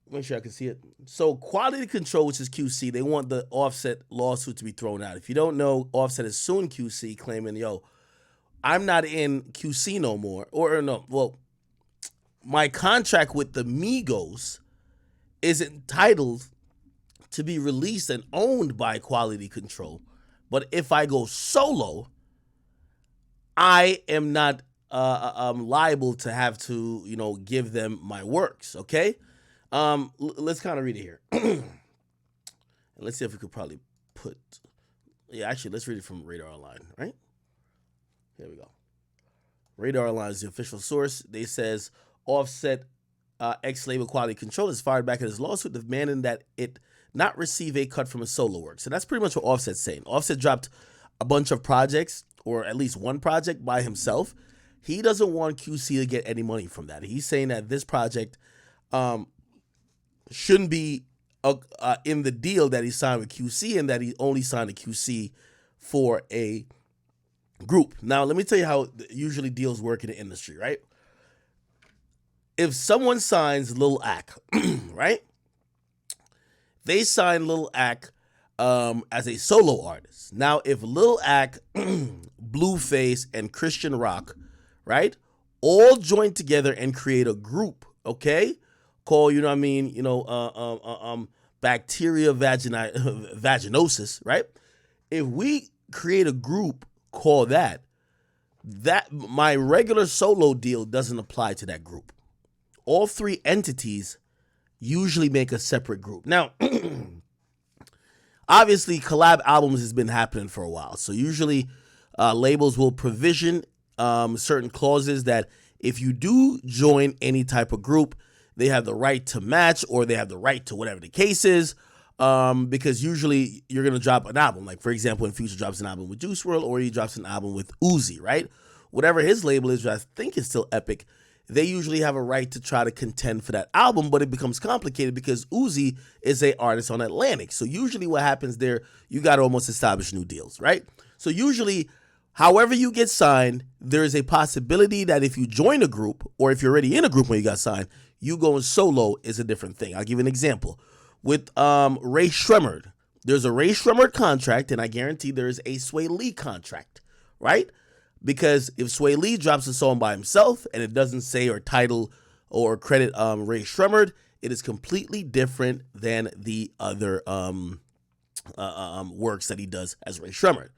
make sure I can see it. So quality control, which is QC, they want the Offset lawsuit to be thrown out. If you don't know, Offset is suing QC, claiming, yo, I'm not in QC no more. Or no, well, my contract with the Migos is entitled to be released and owned by quality control. But if I go solo, I am not liable to have to, give them my works. Okay. Let's kind of read it here. Let's see if we could probably put. Yeah, actually, let's read it from Radar Online. Right here we go. Radar Online is the official source. They says Offset ex-label Quality Control is fired back at his lawsuit, demanding that it not receive a cut from his solo work. So that's pretty much what Offset's saying. Offset dropped a bunch of projects, or at least one project by himself. He doesn't want QC to get any money from that. He's saying that this project shouldn't be in the deal that he signed with QC, and that he only signed a QC for a group. Now, let me tell you how usually deals work in the industry, right? If someone signs Lil Ak, right? They sign Lil Ak as a solo artist. Now, if Lil Ak, Blueface, and Christian Rock, right, all join together and create a group, okay, called, bacteria vaginosis, right? If we create a group called that my regular solo deal doesn't apply to that group. All three entities usually make a separate group. Now, obviously, collab albums has been happening for a while. So usually labels will provision certain clauses that if you do join any type of group, they have the right to match, or they have the right to whatever the case is, because usually you're going to drop an album. Like, for example, when Future drops an album with Juice WRLD, or he drops an album with Uzi, right? Whatever his label is, which I think is still Epic, they usually have a right to try to contend for that album, but it becomes complicated because Uzi is a artist on Atlantic. So usually what happens there, you got to almost establish new deals, right? So usually, however you get signed, there is a possibility that if you join a group, or if you're already in a group when you got signed, you going solo is a different thing. I'll give you an example. With Ray Shremmerd, there's a Ray Shremmerd contract, and I guarantee there is a Sway Lee contract, right? Because if Sway Lee drops a song by himself and it doesn't say or title or credit Ray Shremmerd, it is completely different than the other works that he does as Ray Shremmerd.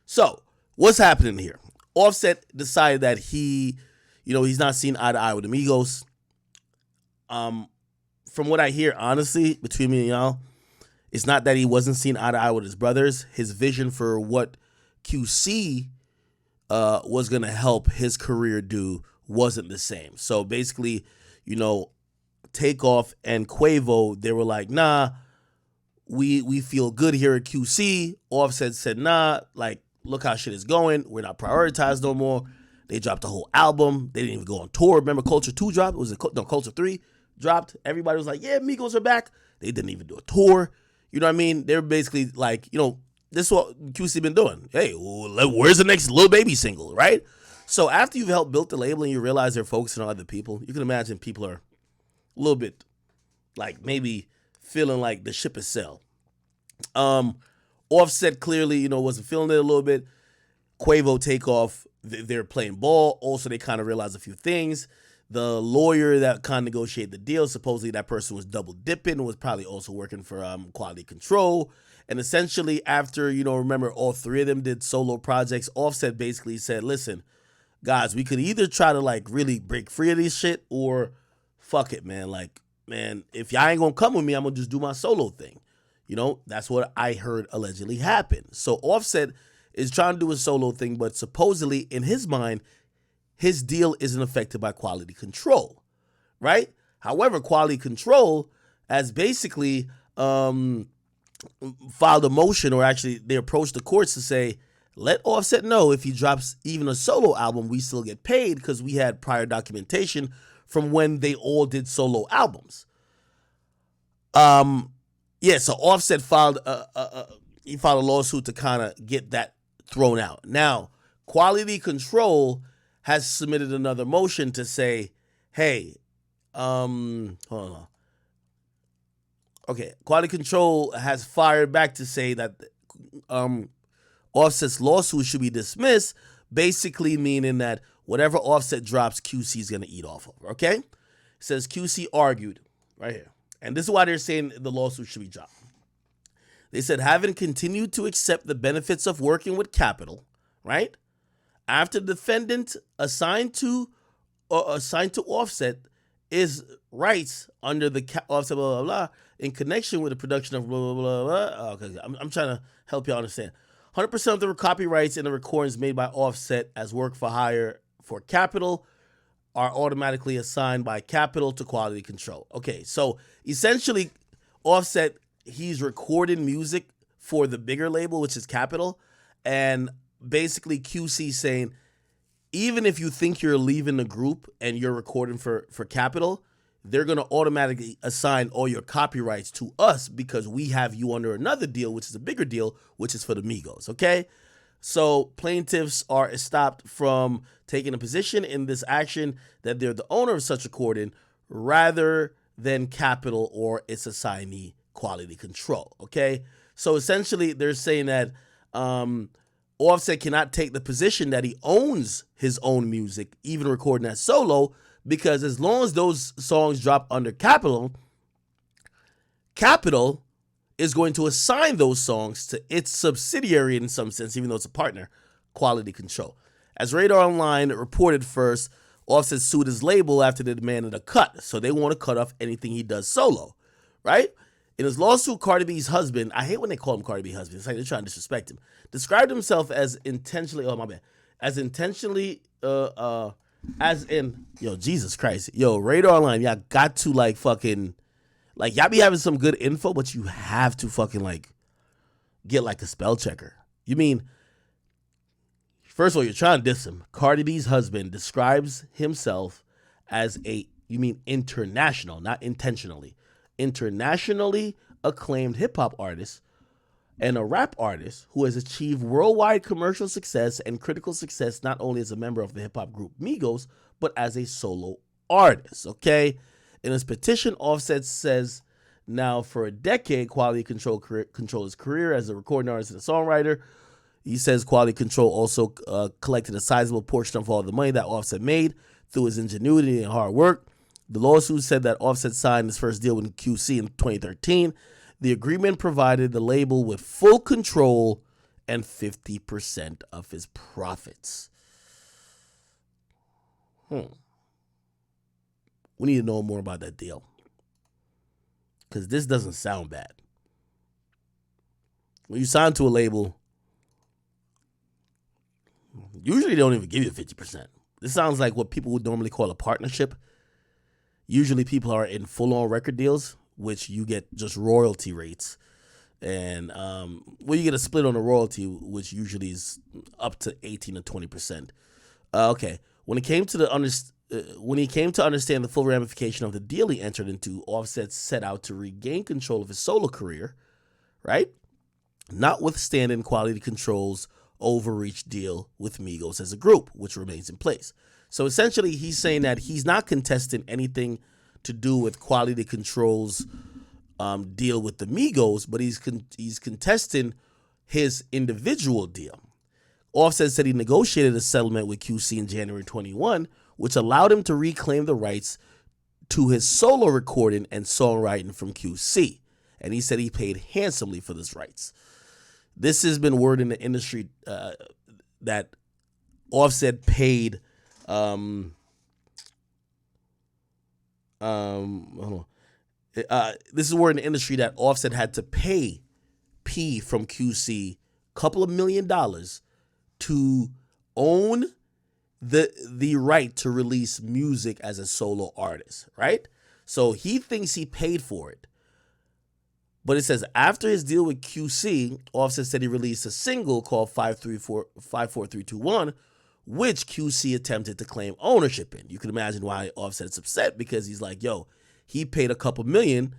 So what's happening here? Offset decided that he's not seeing eye to eye with the Migos. From what I hear, honestly, between me and y'all, it's not that he wasn't seeing eye to eye with his brothers. His vision for what QC was going to help his career do wasn't the same. So basically, Takeoff and Quavo, they were like, nah, we feel good here at QC. Offset said, nah, like, look how shit is going. We're not prioritized no more. They dropped a whole album. They didn't even go on tour. Remember Culture 2 dropped? Culture 3 dropped. Everybody was like, yeah, Migos are back. They didn't even do a tour. You know what I mean? They were basically like, this is what QC been doing. Hey, where's the next Lil Baby single, right? So after you've helped build the label and you realize they're focusing on other people, you can imagine people are a little bit like maybe feeling like the ship is sailed. Offset clearly, wasn't feeling it a little bit. Quavo, Takeoff, they're playing ball. Also, they kind of realized a few things. The lawyer that kind of negotiated the deal, supposedly that person was double dipping, was probably also working for quality control. And essentially after, remember all three of them did solo projects, Offset basically said, listen, guys, we could either try to like really break free of this shit, or fuck it, man. Like, man, if y'all ain't gonna come with me, I'm gonna just do my solo thing. That's what I heard allegedly happened. So Offset is trying to do a solo thing, but supposedly in his mind, his deal isn't affected by quality control, right? However, quality control has basically filed a motion, or actually they approached the courts to say, let Offset know if he drops even a solo album, we still get paid because we had prior documentation from when they all did solo albums. So Offset filed a lawsuit to kind of get that thrown out. Now, quality control has submitted another motion to say, hey, hold on. Okay, quality control has fired back to say that um, Offset's lawsuit should be dismissed, basically meaning that whatever Offset drops, QC is going to eat off of. Okay? It says QC argued right here. And this is why they're saying the lawsuit should be dropped. They said, having continued to accept the benefits of working with Capital, right? After the defendant assigned to Offset is rights under the Offset blah, blah, blah, in connection with the production of blah, blah, blah, blah. Okay, I'm trying to help y'all understand. 100% of the copyrights in the recordings made by Offset as work for hire for Capital are automatically assigned by Capital to quality control. Okay, so essentially, Offset, he's recording music for the bigger label, which is Capital, and basically QC saying, even if you think you're leaving the group and you're recording for Capital, they're going to automatically assign all your copyrights to us because we have you under another deal, which is a bigger deal, which is for the Migos, okay? So plaintiffs are stopped from taking a position in this action that they're the owner of such recording rather than Capital or its assignee quality control, okay? So essentially they're saying that Offset cannot take the position that he owns his own music, even recording as solo, because as long as those songs drop under Capital, Capital is going to assign those songs to its subsidiary in some sense, even though it's a partner, quality control. As Radar Online reported first, Offset sued his label after they demanded a cut, so they want to cut off anything he does solo, right? In his lawsuit, Cardi B's husband, I hate when they call him Cardi B husband, it's like they're trying to disrespect him, described himself as intentionally, as intentionally, as in, yo, Jesus Christ, yo, Radar Online, y'all got to like fucking, like y'all be having some good info, but you have to fucking like get like a spell checker. You mean, first of all, you're trying to diss him. Cardi B's husband describes himself as international, not intentionally, internationally acclaimed hip hop artist and a rap artist who has achieved worldwide commercial success and critical success not only as a member of the hip hop group Migos, but as a solo artist, okay? In his petition, Offset says now for a decade, Quality Control his career as a recording artist and a songwriter. He says Quality Control also collected a sizable portion of all the money that Offset made through his ingenuity and hard work. The lawsuit said that Offset signed his first deal with QC in 2013. The agreement provided the label with full control and 50% of his profits. We need to know more about that deal, because this doesn't sound bad. When you sign to a label, usually they don't even give you 50%. This sounds like what people would normally call a partnership. Usually people are in full-on record deals, which you get just royalty rates. And you get a split on the royalty, which usually is up to 18 to 20%. Okay, when he came to understand the full ramification of the deal he entered into, Offset set out to regain control of his solo career, right? Notwithstanding Quality Control's overreach deal with Migos as a group, which remains in place. So essentially, he's saying that he's not contesting anything to do with Quality Control's deal with the Migos, but he's contesting his individual deal. Offset said he negotiated a settlement with QC in January 21, which allowed him to reclaim the rights to his solo recording and songwriting from QC. And he said he paid handsomely for those rights. This has been word in the industry that Offset paid this is word in the industry that Offset had to pay P from QC a couple of $1 million to own the right to release music as a solo artist, right? So he thinks he paid for it. But it says after his deal with QC, Offset said he released a single called 54321, which QC attempted to claim ownership in. You can imagine why Offset's upset, because he's like, yo, he paid a couple million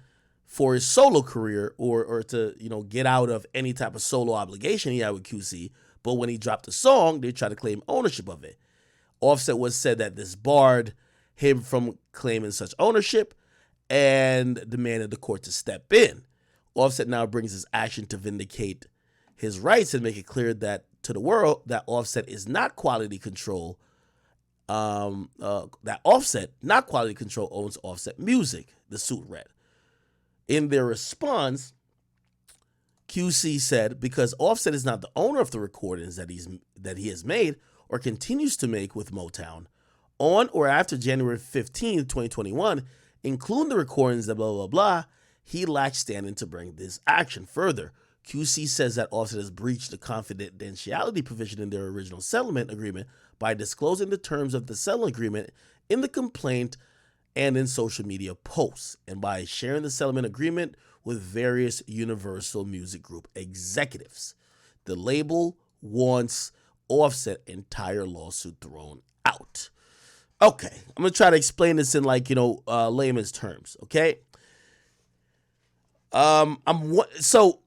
for his solo career or to, get out of any type of solo obligation he had with QC. But when he dropped the song, they tried to claim ownership of it. Offset said that this barred him from claiming such ownership, and demanded the court to step in. Offset now brings his action to vindicate his rights and make it clear that to the world that Offset is not quality control. That Offset, not quality control, owns Offset Music, the suit read. In their response, QC said, because Offset is not the owner of the recordings that he has made or continues to make with Motown on or after January 15, 2021, including the recordings that blah, blah, blah, he lacks standing to bring this action. Further, QC says that Offset has breached the confidentiality provision in their original settlement agreement by disclosing the terms of the settlement agreement in the complaint and in social media posts, and by sharing the settlement agreement with various Universal Music Group executives. The label wants Offset entire lawsuit thrown out. Okay, I'm going to try to explain this in layman's terms, okay? So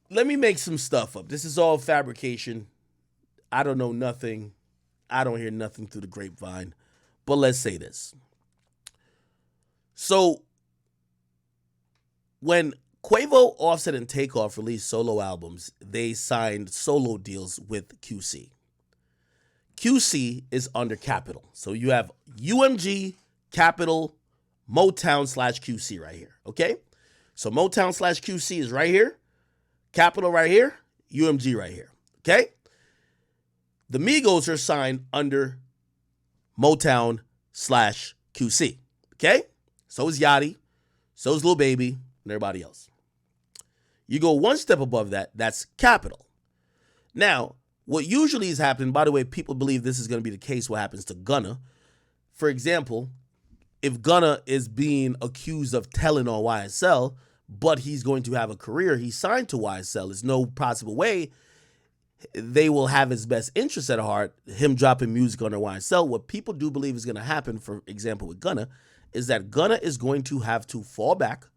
let me make some stuff up. This is all fabrication. I don't know nothing. I don't hear nothing through the grapevine. But let's say this. So when Quavo, Offset, and Takeoff released solo albums, they signed solo deals with QC. QC is under Capitol. So you have UMG, Capitol, Motown / QC right here, okay? So Motown / QC is right here, Capitol right here, UMG right here, okay? The Migos are signed under Motown / QC, okay? So is Yachty, so is Lil Baby, and everybody else. You go one step above that, that's Capitol. Now, what usually is happening, by the way, people believe this is going to be the case, what happens to Gunna. For example, if Gunna is being accused of telling on YSL, but he's going to have a career, he's signed to YSL, there's no possible way they will have his best interest at heart, him dropping music under YSL. What people do believe is going to happen, for example, with Gunna, is that Gunna is going to have to fall back,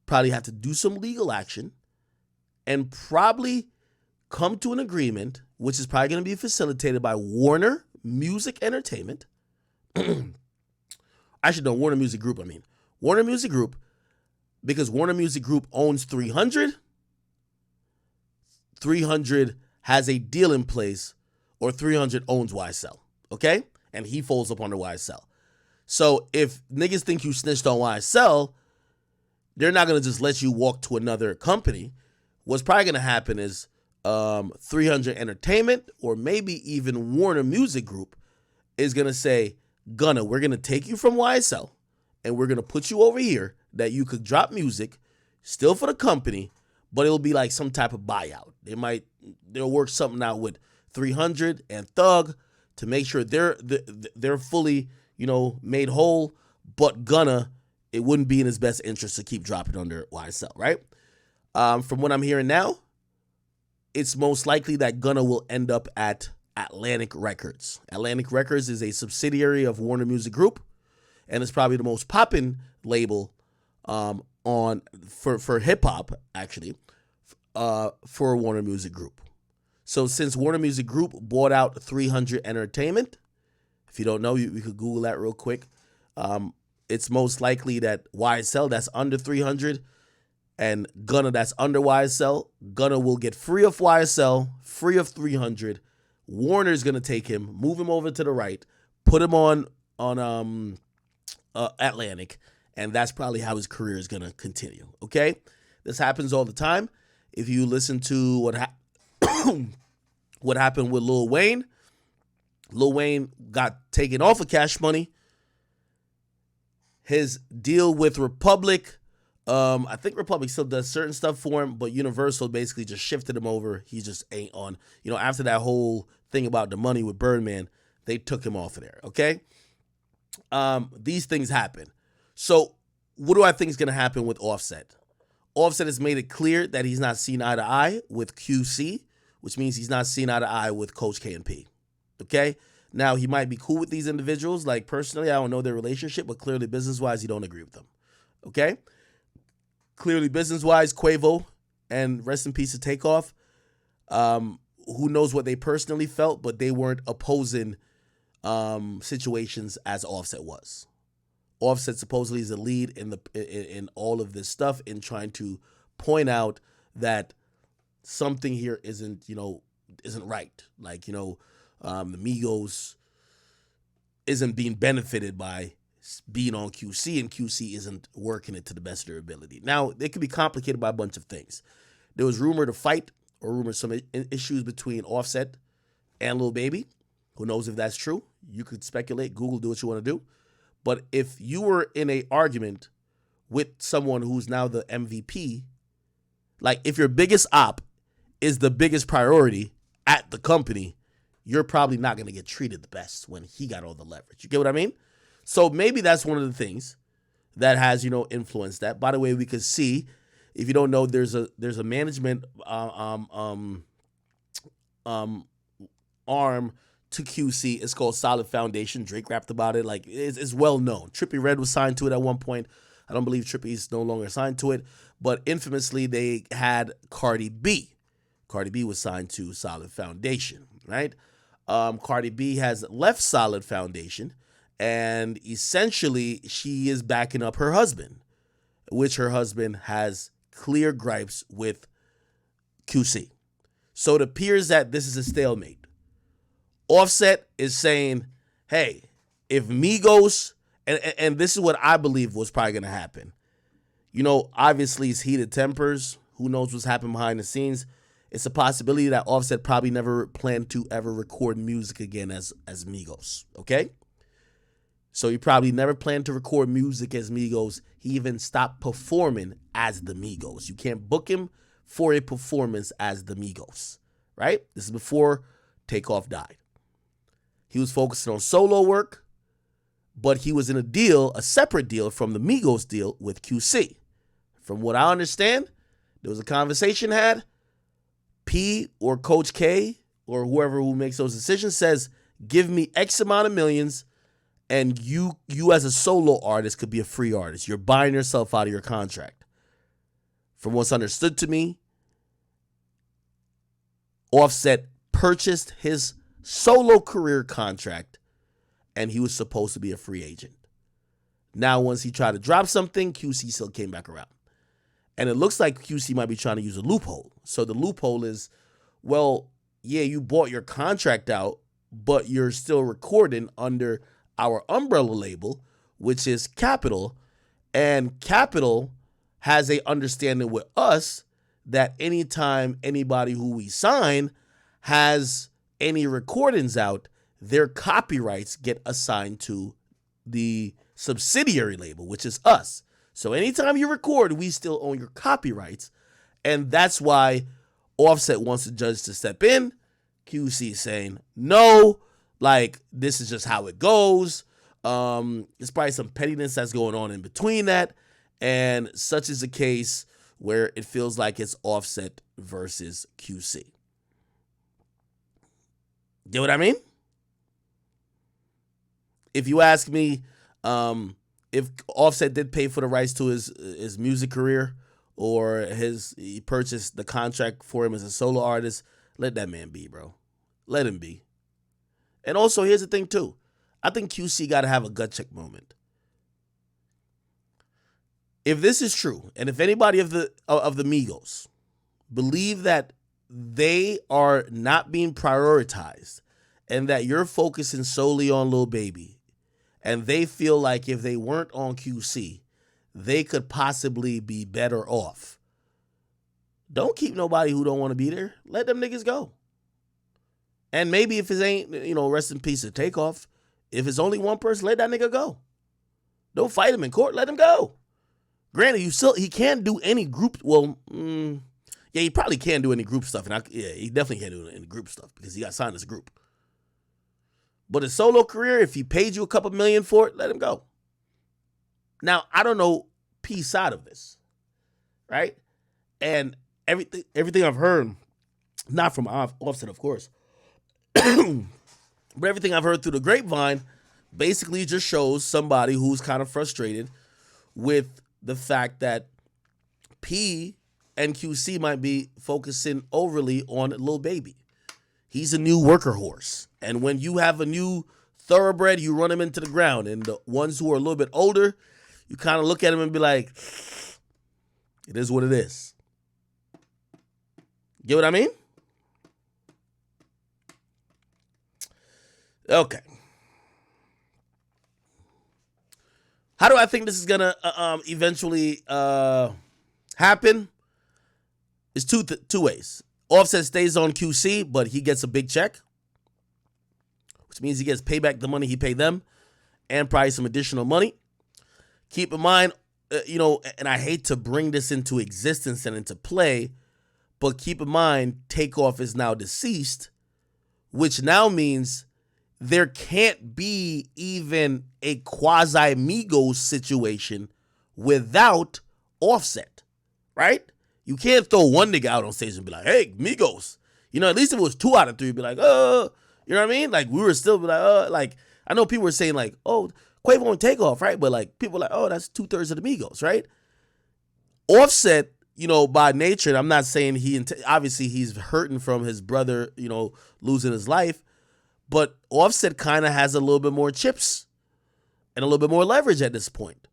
probably have to do some legal action, and probably come to an agreement, which is probably going to be facilitated by Warner Music Entertainment. Actually, no, Warner Music Group, Warner Music Group, because Warner Music Group owns 300. 300 has a deal in place, or 300 owns YSL, okay? And he folds up under YSL. So if niggas think you snitched on YSL, they're not going to just let you walk to another company. What's probably going to happen is 300 Entertainment, or maybe even Warner Music Group, is going to say, Gunna, we're going to take you from YSL, and we're going to put you over here that you could drop music, still for the company, but it'll be like some type of buyout. They'll work something out with 300 and Thug to make sure they're fully, made whole, but Gunna, it wouldn't be in his best interest to keep dropping under YSL, right? From what I'm hearing now, it's most likely that Gunna will end up at Atlantic Records. Atlantic Records is a subsidiary of Warner Music Group, and it's probably the most poppin' label for hip hop, actually, for Warner Music Group. So since Warner Music Group bought out 300 Entertainment, if you don't know, you could Google that real quick. It's most likely that YSL, that's under 300, and Gunna, that's under YSL. Gunna will get free of YSL, free of 300. Warner's going to take him, move him over to the right, put him on Atlantic, and that's probably how his career is going to continue, okay? This happens all the time. If you listen to what happened with Lil Wayne got taken off of Cash Money. His deal with Republic, I think Republic still does certain stuff for him, but Universal basically just shifted him over. He just ain't on. After that whole thing about the money with Birdman, they took him off of there, okay? These things happen. So what do I think is going to happen with Offset? Offset has made it clear that he's not seen eye to eye with QC, which means he's not seen eye to eye with Coach K&P, okay? Now, he might be cool with these individuals. Like, personally, I don't know their relationship, but clearly, business-wise, he don't agree with them, okay? Clearly, business-wise, Quavo, and rest in peace to Takeoff, who knows what they personally felt, but they weren't opposing situations as Offset was. Offset supposedly is the lead in all of this stuff, in trying to point out that something here isn't right. Like, the Migos isn't being benefited by being on QC, and QC isn't working it to the best of their ability. Now, it could be complicated by a bunch of things. There was rumored a fight, or rumored some issues between Offset and Lil Baby. Who knows if that's true? You could speculate. Google, do what you want to do. But if you were in an argument with someone who's now the MVP, like if your biggest op is the biggest priority at the company, you're probably not going to get treated the best when he got all the leverage. You get what I mean? So maybe that's one of the things that has, influenced that. By the way, we could see, if you don't know, there's a management arm to QC. It's called Solid Foundation. Drake rapped about it. Like, it's well known. Trippie Redd was signed to it at one point. I don't believe Trippie's no longer signed to it, but infamously they had Cardi B. Cardi B was signed to Solid Foundation, right? Cardi B has left Solid Foundation, and essentially she is backing up her husband, which her husband has clear gripes with QC. So it appears that this is a stalemate. Offset is saying, hey, if Migos, and this is what I believe was probably going to happen. Obviously it's heated tempers. Who knows what's happening behind the scenes? It's a possibility that Offset probably never planned to ever record music again as Migos, okay? So he probably never planned to record music as Migos. He even stopped performing as the Migos. You can't book him for a performance as the Migos, right? This is before Takeoff died. He was focusing on solo work, but he was in a separate deal from the Migos deal with QC. From what I understand, there was a conversation had. P or Coach K or whoever who makes those decisions says, give me X amount of millions, and you as a solo artist could be a free artist. You're buying yourself out of your contract. From what's understood to me, Offset purchased his solo career contract, and he was supposed to be a free agent. Now, once he tried to drop something, QC still came back around. And it looks like QC might be trying to use a loophole. So the loophole is, well, yeah, you bought your contract out, but you're still recording under our umbrella label, which is Capitol. And Capitol has a understanding with us that anytime anybody who we sign has any recordings out, their copyrights get assigned to the subsidiary label, which is us. So anytime you record, we still own your copyrights. And that's why Offset wants the judge to step in. QC saying, no, like, this is just how it goes. There's probably some pettiness that's going on in between that. And such is the case where it feels like it's Offset versus QC. Get what I mean? If you ask me, if Offset did pay for the rights to his music career, or he purchased the contract for him as a solo artist, let that man be, bro. Let him be. And also, here's the thing too. I think QC got to have a gut check moment. If this is true, and if anybody of the Migos believe that they are not being prioritized, and that you're focusing solely on Lil Baby, and they feel like if they weren't on QC, they could possibly be better off, don't keep nobody who don't want to be there. Let them niggas go. And maybe if it ain't, rest in peace to Takeoff, if it's only one person, let that nigga go. Don't fight him in court. Let him go. Granted, he can't do any group. Well, yeah, he probably can't do any group stuff. And he definitely can't do any group stuff because he got signed as a group. But his solo career, if he paid you a couple million for it, let him go. Now, I don't know P's side of this, right? And everything I've heard, not from Offset, of course, but everything I've heard through the grapevine basically just shows somebody who's kind of frustrated with the fact that P and QC might be focusing overly on Lil Baby. He's a new worker horse. And when you have a new thoroughbred, you run them into the ground. And the ones who are a little bit older, you kind of look at them and be like, it is what it is. Get what I mean? Okay. How do I think this is going to eventually happen? It's two ways. Offset stays on QC, but he gets a big check, which means he gets payback the money he paid them and probably some additional money. Keep in mind, and I hate to bring this into existence and into play, but keep in mind, Takeoff is now deceased, which now means there can't be even a quasi Migos situation without Offset, right? You can't throw one nigga out on stage and be like, hey, Migos. At least if it was 2 out of 3, be like, you know what I mean? Like, we were still be like, I know people were saying like, oh, Quavo and Takeoff, right? But like, people were like, oh, that's 2/3 of the Migos, right? Offset, by nature, and I'm not saying obviously he's hurting from his brother, losing his life, but Offset kind of has a little bit more chips and a little bit more leverage at this point.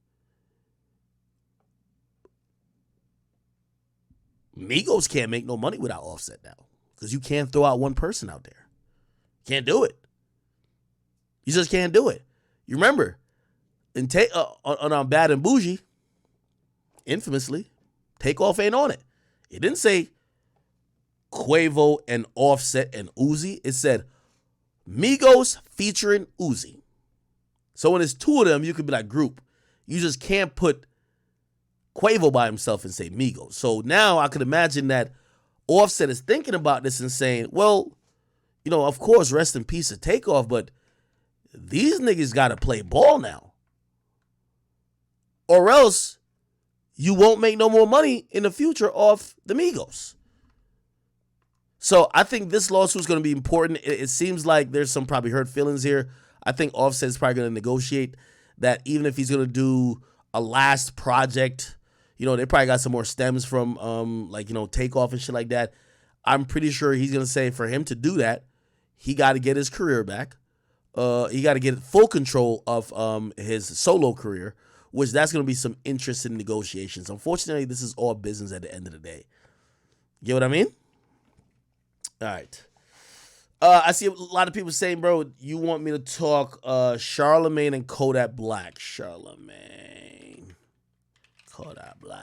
Migos can't make no money without Offset now because you can't throw out one person out there. Can't do it. You just can't do it. You remember, on Bad and Bougie, infamously, Takeoff ain't on it. It didn't say Quavo and Offset and Uzi. It said Migos featuring Uzi. So when it's two of them, you could be like group. You just can't put Quavo by himself and say Migos. So now I could imagine that Offset is thinking about this and saying, well, of course, rest in peace to Takeoff, but these niggas got to play ball now. Or else you won't make no more money in the future off the Migos. So I think this lawsuit is going to be important. It seems like there's some probably hurt feelings here. I think Offset is probably going to negotiate that even if he's going to do a last project, they probably got some more stems from Takeoff and shit like that. I'm pretty sure he's going to say for him to do that, he got to get his career back. He got to get full control of his solo career, which that's going to be some interesting negotiations. Unfortunately, this is all business at the end of the day. Get what I mean? All right. I see a lot of people saying, bro, you want me to talk Charlamagne and Kodak Black. Charlamagne. Kodak Black.